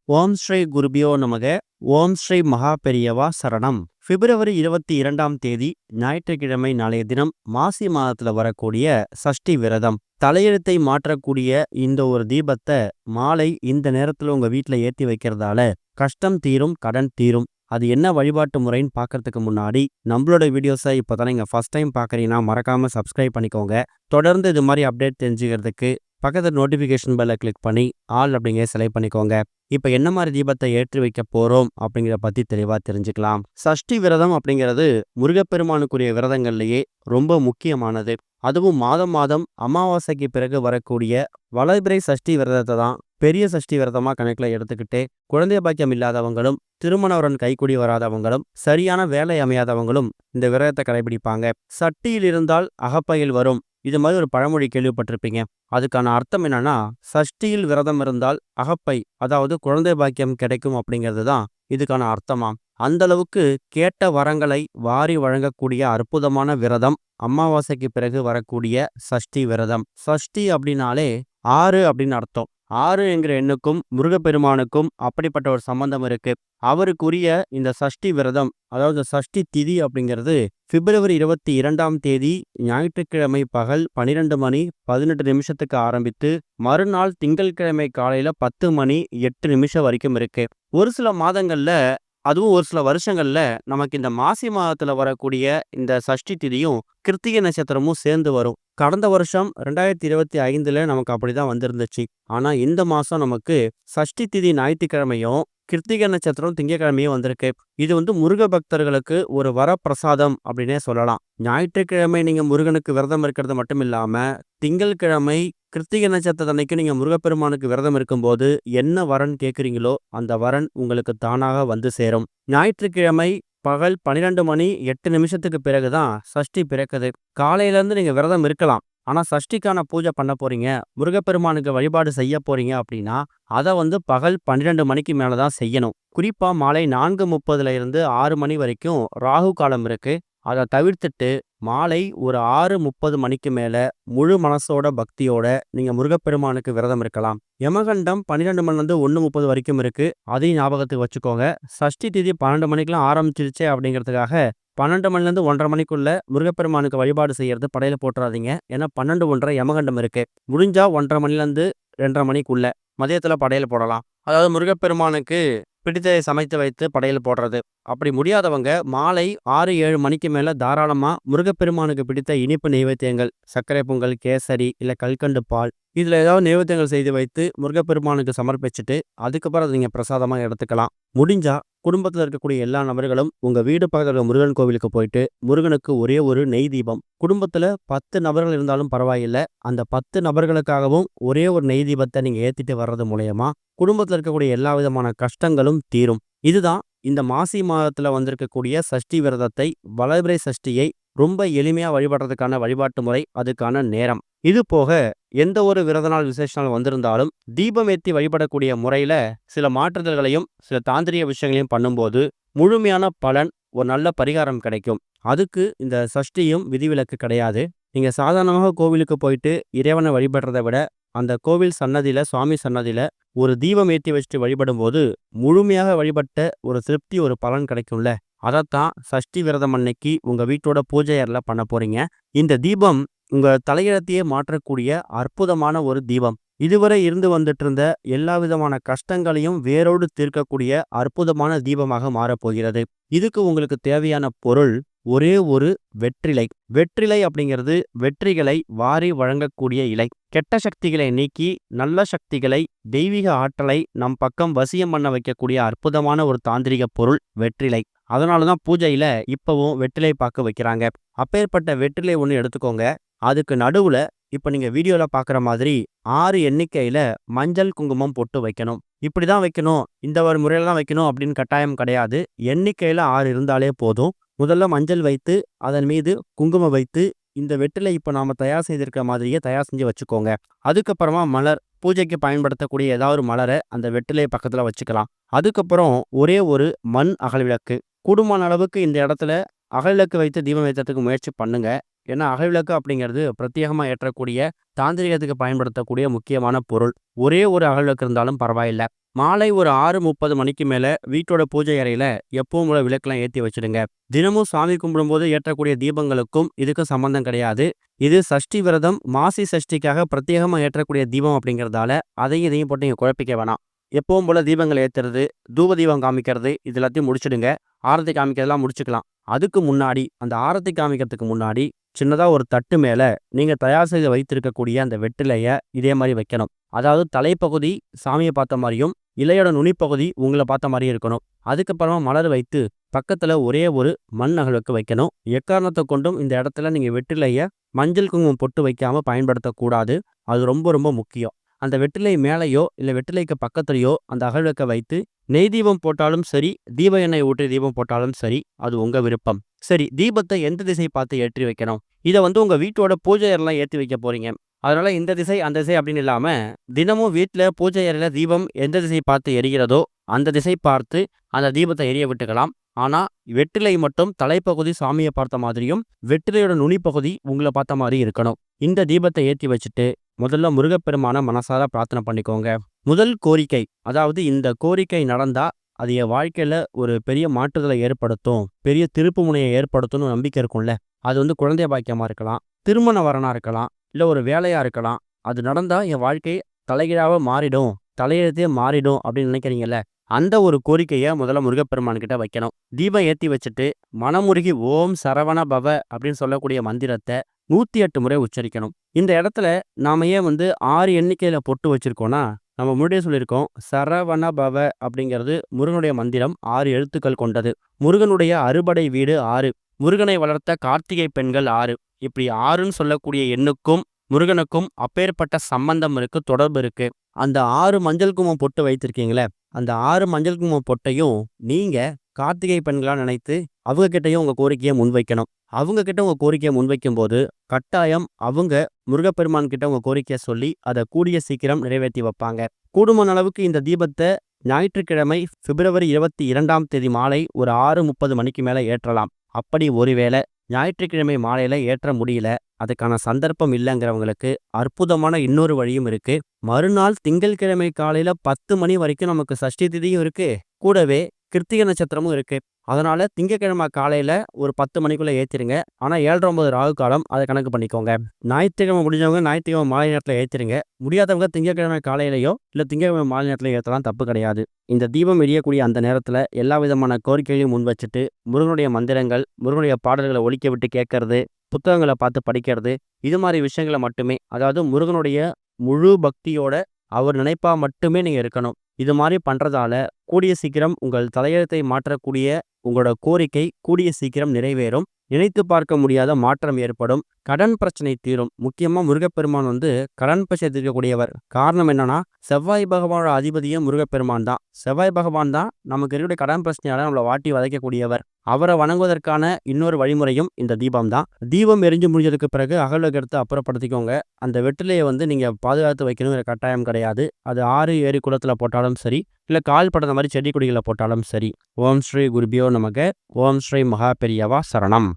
ஓம் ஸ்ரீ குருபியோ நமக. ஓம் ஸ்ரீ மகா பெரியவா சரணம். பிப்ரவரி 22ஆம் தேதி ஞாயிற்றுக்கிழமை நாளைய தினம் மாசி மாதத்துல வரக்கூடிய சஷ்டி விரதம். தலையெழுத்தை மாற்றக்கூடிய இந்த ஒரு தீபத்தை மாலை இந்த நேரத்துல உங்க வீட்டுல ஏத்தி வைக்கிறதால கஷ்டம் தீரும், கடன் தீரும். அது என்ன வழிபாட்டு முறைன்னு பார்க்கறதுக்கு முன்னாடி நம்மளோட வீடியோஸை இப்போதான் நீங்கள் ஃபர்ஸ்ட் டைம் பார்க்குறீங்கன்னா மறக்காமல் சப்ஸ்கிரைப் பண்ணிக்கோங்க. தொடர்ந்து இது மாதிரி அப்டேட் தெரிஞ்சுக்கிறதுக்கு பக்கத்தில் நோட்டிஃபிகேஷன் பெல்லை கிளிக் பண்ணி ஆல் அப்படிங்கிற செலக்ட் பண்ணிக்கோங்க. இப்போ என்ன மாதிரி தீபத்தை ஏற்றி வைக்க போகிறோம் அப்படிங்கிறத பற்றி தெளிவாக தெரிஞ்சுக்கலாம். சஷ்டி விரதம் அப்படிங்கிறது முருகப்பெருமானுக்குரிய விரதங்கள்லேயே ரொம்ப முக்கியமானது. அதுவும் மாதம் மாதம் அமாவாசைக்கு பிறகு வரக்கூடிய வளர்பிறை சஷ்டி விரதத்தை தான் பெரிய சஷ்டி விரதமாக கணக்கில் எடுத்துக்கிட்டு குழந்தை பாக்கியம் இல்லாதவங்களும் திருமணவரன் கைக்குடி வராதவங்களும் சரியான வேலை அமையாதவங்களும் இந்த விரதத்தை கடைபிடிப்பாங்க. சட்டியில் இருந்தால் அகப்பையில் வரும், இது மாதிரி ஒரு பழமொழி கேள்விப்பட்டிருப்பீங்க. அதுக்கான அர்த்தம் என்னன்னா, சஷ்டியில் விரதம் இருந்தால் அகப்பை, அதாவது குழந்தை பாக்கியம் கிடைக்கும் அப்படிங்கிறது தான் இதுக்கான அர்த்தமாம். அந்த அளவுக்கு கேட்ட வரங்களை வாரி வழங்கக்கூடிய அற்புதமான விரதம் அமாவாசைக்கு பிறகு வரக்கூடிய சஷ்டி விரதம். சஷ்டி அப்படின்னாலே 6 அப்படின்னு அர்த்தம். 6 என்கிற எண்ணுக்கும் முருகப்பெருமானுக்கும் அப்படிப்பட்ட ஒரு சம்பந்தம் இருக்கு. அவருக்குரிய இந்த சஷ்டி விரதம், அதாவது சஷ்டி திதி அப்படிங்கிறது பிப்ரவரி 22ஆம் தேதி ஞாயிற்றுக்கிழமை பகல் 12 மணி 18 நிமிஷத்துக்கு ஆரம்பித்து மறுநாள் திங்கட்கிழமை காலையில 10 மணி 8 நிமிஷம் வரைக்கும் இருக்கு. ஒரு சில மாதங்கள்ல, அதுவும் ஒரு சில வருஷங்கள்ல நமக்கு இந்த மாசி மாதத்துல வரக்கூடிய இந்த சஷ்டி திதியும் கிருத்திகை நட்சத்திரமும் சேர்ந்து வரும். கடந்த வருஷம் 2025ல நமக்கு அப்படிதான் வந்திருந்துச்சு. ஆனா இந்த மாசம் நமக்கு சஷ்டி திதி ஞாயிற்றுக்கிழமையும் கிருத்திகை நட்சத்திரம் திங்கட்கிழமையும் வந்திருக்கு. இது முருக பக்தர்களுக்கு ஒரு வரப்பிரசாதம் அப்படின்னே சொல்லலாம். ஞாயிற்றுக்கிழமை நீங்க முருகனுக்கு விரதம் இருக்கிறது மட்டும் இல்லாம, திங்கட்கிழமை கிருத்திகை நட்சத்திர அன்னைக்கு நீங்க முருகப்பெருமானுக்கு விரதம் இருக்கும்போது என்ன வரன் கேட்குறீங்களோ அந்த வரன் உங்களுக்கு தானாக வந்து சேரும். ஞாயிற்றுக்கிழமை பகல் 12 மணி 8 நிமிஷத்துக்கு பிறகுதான் சஷ்டி பிறக்குது. காலையிலேருந்து நீங்க விரதம் இருக்கலாம். ஆனா சஷ்டிக்கான பூஜை பண்ண போறீங்க, முருகப்பெருமானுக்கு வழிபாடு செய்ய போறீங்க அப்படின்னா அதை பகல் 12 மணிக்கு மேலதான் செய்யணும். குறிப்பா மாலை 4:30 இருந்து 6 மணி வரைக்கும் ராகு காலம் இருக்கு. அதை தவிர்த்துட்டு மாலை ஒரு 6:30 மணிக்கு மேல முழு மனசோட பக்தியோட நீங்க முருகப்பெருமானுக்கு விரதம் இருக்கலாம். யமகண்டம் 12 மணிலேருந்து 1:30 வரைக்கும் இருக்கு. அதையும் ஞாபகத்துக்கு வச்சுக்கோங்க. சஷ்டி திதி 12 மணிக்கெல்லாம் ஆரம்பிச்சிருச்சே அப்படிங்கிறதுக்காக 12 மணிலேருந்து 1:30 மணிக்குள்ள முருகப்பெருமானுக்கு வழிபாடு செய்யறது படையில போட்டுறாதீங்க. ஏன்னா 12, 1:30 யமகண்டம் இருக்கு. முடிஞ்சா 1:30 மணிலேருந்து 2:30 மணிக்குள்ள மதியத்துல படையல் போடலாம். அதாவது முருகப்பெருமானுக்கு பிடித்ததை சமைத்து வைத்து படையல் போடுறது. அப்படி முடியாதவங்க மாலை 6-7 மணிக்கு மேல தாராளமா முருகப்பெருமானுக்கு பிடித்த இனிப்பு நெய்வேத்தியங்கள், சர்க்கரை பொங்கல், கேசரி இல்ல கல்கண்டு பால், இதுல ஏதாவது நெய்வேத்தியங்கள் செய்து வைத்து முருகப்பெருமானுக்கு சமர்ப்பிச்சுட்டு அதுக்கப்புறம் அதை நீங்க பிரசாதமா எடுத்துக்கலாம். முடிஞ்சா குடும்பத்தில் இருக்கக்கூடிய எல்லா நபர்களும் உங்க வீடு பக்கத்தில் முருகன் கோவிலுக்கு போயிட்டு முருகனுக்கு ஒரே ஒரு நெய் தீபம், குடும்பத்துல 10 நபர்கள் இருந்தாலும் பரவாயில்லை, அந்த 10 நபர்களுக்காகவும் ஒரே ஒரு நெய் தீபத்தை நீங்க ஏத்திட்டு வர்றது மூலயமா குடும்பத்தில் இருக்கக்கூடிய எல்லா விதமான கஷ்டங்களும் தீரும். இதுதான் இந்த மாசி மாதத்துல வந்திருக்கக்கூடிய சஷ்டி விரதத்தை, வளர்பிறை சஷ்டியை ரொம்ப எளிமையா வழிபடுறதுக்கான வழிபாட்டு முறை, அதுக்கான நேரம். இது போக எந்த ஒரு விரத நாள் விசேஷ நாள் வந்திருந்தாலும் தீபம் ஏற்றி வழிபடக்கூடிய முறையில சில மாற்றுதல்களையும் சில தாந்திரிக விஷயங்களையும் பண்ணும்போது முழுமையான பலன், ஒரு நல்ல பரிகாரம் கிடைக்கும். அதுக்கு இந்த சஷ்டியும் விதிவிலக்கு கிடையாது. நீங்க சாதாரணமாக கோவிலுக்கு போயிட்டு இறைவனை வழிபடுறதை விட அந்த கோவில் சன்னதியில, சுவாமி சன்னதியில ஒரு தீபம் ஏற்றி வச்சுட்டு வழிபடும் போது முழுமையாக வழிபட்ட ஒரு திருப்தி, ஒரு பலன் கிடைக்கும்ல. அதைத்தான் சஷ்டி விரதம் அன்னைக்கு உங்க வீட்டோட பூஜை அறையில பண்ண போறீங்க. இந்த தீபம் உங்க தலையெழுத்தையே மாற்றக்கூடிய அற்புதமான ஒரு தீபம். இதுவரை இருந்து வந்துட்டு இருந்த எல்லா விதமான கஷ்டங்களையும் வேரோடு தீர்க்கக்கூடிய அற்புதமான தீபமாக மாறப்போகிறது. இதுக்கு உங்களுக்கு தேவையான பொருள் ஒரே ஒரு வெற்றிலை. வெற்றிலை அப்படிங்கிறது வெற்றிகளை வாரி வழங்கக்கூடிய இலை. கெட்ட சக்திகளை நீக்கி நல்ல சக்திகளை, தெய்வீக ஆற்றலை நம் பக்கம் வசியம் பண்ண வைக்கக்கூடிய அற்புதமான ஒரு தாந்திரிக பொருள் வெற்றிலை. அதனாலதான் பூஜையில இப்பவும் வெற்றிலை பாக்கு வைக்கிறாங்க. அப்பேற்பட்ட வெற்றிலை ஒன்று எடுத்துக்கோங்க. அதுக்கு நடுவுல இப்ப நீங்க வீடியோல பாக்குற மாதிரி 6 எண்ணிக்கையில மஞ்சள் குங்குமம் போட்டு வைக்கணும். இப்படிதான் வைக்கணும், இந்த ஒரு முறையில தான் வைக்கணும் அப்படின்னு கட்டாயம் கிடையாது. எண்ணிக்கையில 6 இருந்தாலே போதும். முதல்ல மஞ்சள் வைத்து அதன் மீது குங்குமம் வைத்து இந்த வெற்றிலை இப்ப நாம தயார் செய்திருக்க மாதிரியே தயார் செஞ்சு வச்சுக்கோங்க. அதுக்கப்புறமா மலர், பூஜைக்கு பயன்படுத்தக்கூடிய ஏதாவது ஒரு மலரை அந்த வெற்றிலை பக்கத்துல வச்சுக்கலாம். அதுக்கப்புறம் ஒரே ஒரு மண் அகல் விளக்கு. கூடுமான அளவுக்கு இந்த இடத்துல அகல் விளக்கு வைத்து தீபம் ஏற்றத்துக்கு முயற்சி பண்ணுங்க. ஏன்னா அகல் அப்படிங்கிறது பிரத்யேகமாக ஏற்றக்கூடிய தாந்திரிகத்துக்கு பயன்படுத்தக்கூடிய முக்கியமான பொருள். ஒரே ஒரு அகல் இருந்தாலும் பரவாயில்ல. மாலை ஒரு 6:30 மணிக்கு மேலே வீட்டோட பூஜை அறையில் எப்பவும் போல விளக்கெல்லாம் ஏற்றி வச்சுடுங்க. தினமும் சாமி கும்பிடும்போது ஏற்றக்கூடிய தீபங்களுக்கும் இதுக்கும் சம்பந்தம் கிடையாது. இது சஷ்டி விரதம் மாசி சஷ்டிக்காக பிரத்யேகமாக ஏற்றக்கூடிய தீபம் அப்படிங்கிறதால அதையும் இதையும் போட்டு நீங்கள் குழப்பிக்க வேணாம். எப்பவும் போல தீபங்கள் ஏற்றுறது, தூப தீபம் காமிக்கிறது, இது எல்லாத்தையும் முடிச்சிடுங்க. ஆரத்தி காமிக்கிறதெல்லாம் முடிச்சுக்கலாம். அதுக்கு முன்னாடி அந்த ஆரத்தி காமிக்கிறதுக்கு முன்னாடி சின்னதாக ஒரு தட்டு மேலே நீங்கள் தயார் செய்து வைத்திருக்கக்கூடிய அந்த வெற்றிலையை இதே மாதிரி வைக்கணும். அதாவது தலைப்பகுதி சாமியை பார்த்த மாதிரியும் இலையோட நுனிப்பகுதி உங்களை பார்த்த மாதிரியும் இருக்கணும். அதுக்கப்புறமா மலர் வைத்து பக்கத்தில் ஒரே ஒரு மண் அகலுக்கு வைக்கணும். எக்காரணத்தை கொண்டும் இந்த இடத்துல நீங்கள் வெற்றிலையை மஞ்சள் குங்குமம் பொட்டு வைக்காமல் பயன்படுத்தக்கூடாது. அது ரொம்ப ரொம்ப முக்கியம். அந்த வெற்றிலை மேலேயோ இல்லை வெற்றிலைக்கு பக்கத்துலையோ அந்த அகழ்விளக்க வைத்து நெய் தீபம் போட்டாலும் சரி, தீப எண்ணெய் ஊற்றி தீபம் போட்டாலும் சரி, அது உங்கள் விருப்பம். சரி, தீபத்தை எந்த திசை பார்த்து ஏற்றி வைக்கணும்? இதை உங்கள் வீட்டோட பூஜை அறையெல்லாம் ஏற்றி வைக்க போகிறீங்க. அதனால் இந்த திசை அந்த திசை அப்படின்னு இல்லாமல் தினமும் வீட்டில் பூஜை அறையில் தீபம் எந்த திசை பார்த்து எரிகிறதோ அந்த திசை பார்த்து அந்த தீபத்தை எரிய விட்டுக்கலாம். ஆனால் வெற்றிலை மட்டும் தலைப்பகுதி சாமியை பார்த்த மாதிரியும் வெற்றிலையோட நுனிப்பகுதி உங்களை பார்த்த மாதிரி இருக்கணும். இந்த தீபத்தை ஏற்றி வச்சுட்டு முதல்ல முருகப்பெருமான மனசார பிரார்த்தனை பண்ணிக்கோங்க. முதல் கோரிக்கை, அதாவது இந்த கோரிக்கை நடந்தா அது என் வாழ்க்கையில ஒரு பெரிய மாற்றுதலை ஏற்படுத்தும், பெரிய திருப்பு முனையை ஏற்படுத்தும்னு நம்பிக்கை இருக்கும்ல. அது குழந்தை பாக்கியமா இருக்கலாம், திருமண வரனா இருக்கலாம், இல்லை ஒரு வேலையா இருக்கலாம். அது நடந்தா என் வாழ்க்கை தலைகீழாக மாறிடும், தலையெழுத்தே மாறிடும் அப்படின்னு நினைக்கிறீங்கல்ல, அந்த ஒரு கோரிக்கையை முதல்ல முருகப்பெருமான் கிட்ட வைக்கணும். தீபம் ஏற்றி வச்சுட்டு மனமுருகி ஓம் சரவண பவ அப்படின்னு சொல்லக்கூடிய மந்திரத்தை 108 முறை உச்சரிக்கணும். இந்த இடத்துல நாம ஏன் 6 எண்ணிக்கையில பொட்டு வச்சிருக்கோம்னா, நம்ம முன்னாடியே சொல்லியிருக்கோம், சரவண பவ அப்படிங்கிறது முருகனுடைய மந்திரம் 6 எழுத்துக்கள் கொண்டது. முருகனுடைய அறுபடை வீடு 6, முருகனை வளர்த்த கார்த்திகை பெண்கள் 6, இப்படி 6ன்னு சொல்லக்கூடிய எண்ணுக்கும் முருகனுக்கும் அப்பேற்பட்ட சம்பந்தம் இருக்கு, தொடர்பு இருக்கு. அந்த 6 மஞ்சள் குங்குமம் பொட்டு வைத்திருக்கீங்களே, அந்த 6 மஞ்சள் குங்குமம் பொட்டையும் நீங்க கார்த்திகை பெண்களா நினைத்து அவங்க கிட்டையும் உங்க கோரிக்கையை முன்வைக்கணும். அவங்க கிட்ட உங்க கோரிக்கையை முன்வைக்கும் போது கட்டாயம் அவங்க முருகப்பெருமான் கிட்ட உங்க கோரிக்கையை சொல்லி அதை கூடிய சீக்கிரம் நிறைவேற்றி வைப்பாங்க. கூடுமான அளவுக்கு இந்த தீபத்தை ஞாயிற்றுக்கிழமை பிப்ரவரி 22ஆம் தேதி மாலை ஒரு 6:30 மணிக்கு மேலே ஏற்றலாம். அப்படி ஒருவேளை ஞாயிற்றுக்கிழமை மாலையில ஏற்ற முடியல, அதுக்கான சந்தர்ப்பம் இல்லைங்கிறவங்களுக்கு அற்புதமான இன்னொரு வழியும் இருக்கு. மறுநாள் திங்கட்கிழமை காலையில 10 மணி வரைக்கும் நமக்கு சஷ்டி திதியும் இருக்கு, கூடவே கிருத்திகை நட்சத்திரமும் இருக்கு. அதனால திங்கட்கிழமை காலையில ஒரு 10 மணிக்குள்ள ஏற்றிருங்க. ஆனால் 7:09 ராகு காலம், அதை கணக்கு பண்ணிக்கோங்க. ஞாயிற்றுக்கிழமை முடிஞ்சவங்க ஞாயிற்றுக்கிழமை மாலை நேரத்தில் ஏற்றிருங்க. முடியாதவங்க திங்கட்கிழமை காலையிலையோ இல்லை திங்கட்கிழமை மாலை நேரத்தில் ஏற்றலாம், தப்பு கிடையாது. இந்த தீபம் எரியக்கூடிய அந்த நேரத்தில் எல்லா விதமான கோரிக்கைகளையும் முன் வச்சுட்டு முருகனுடைய மந்திரங்கள், முருகனுடைய பாடல்களை ஒலிக்க விட்டு கேட்கறது, புத்தகங்களை பார்த்து படிக்கிறது, இது மாதிரி விஷயங்களை மட்டுமே, அதாவது முருகனுடைய முழு பக்தியோட அவர் நினைப்பா மட்டுமே நீங்கள் இருக்கணும். இது மாதிரி பண்ணுறதால கூடிய சீக்கிரம் உங்கள் தலையெழுத்தை மாற்றக்கூடிய உங்களோட கோரிக்கை கூடிய சீக்கிரம் நிறைவேறும். நினைத்து பார்க்க முடியாத மாற்றம் ஏற்படும். கடன் பிரச்சனை தீரும். முக்கியமா முருகப்பெருமான் கடன் பிரச்சனை தீர்க்கக்கூடியவர். காரணம் என்னன்னா, செவ்வாய் பகவானோட அதிபதியும் முருகப்பெருமான் தான். செவ்வாய் பகவான் தான் நமக்கு இருக்கக்கூடிய கடன் பிரச்சனையால நம்மளை வாட்டி வதைக்கக்கூடியவர். அவரை வணங்குவதற்கான இன்னொரு வழிமுறையும் இந்த தீபம் தான். தீபம் எரிஞ்சு முடிஞ்சதுக்கு பிறகு அகல்விளக்கு எடுத்து அப்புறப்படுத்திக்கோங்க. அந்த வெற்றிலையை நீங்க பாதுகாத்து வைக்கணுங்கிற கட்டாயம் கிடையாது. அது 6 ஏரி குளத்துல போட்டாலும் சரி, இல்லை கால் படுற மாதிரி செடி கொடிகளை போட்டாலும் சரி. ஓம் ஸ்ரீ குருபியோ நமக. ஓம் ஸ்ரீ மகா பெரியவா சரணம்.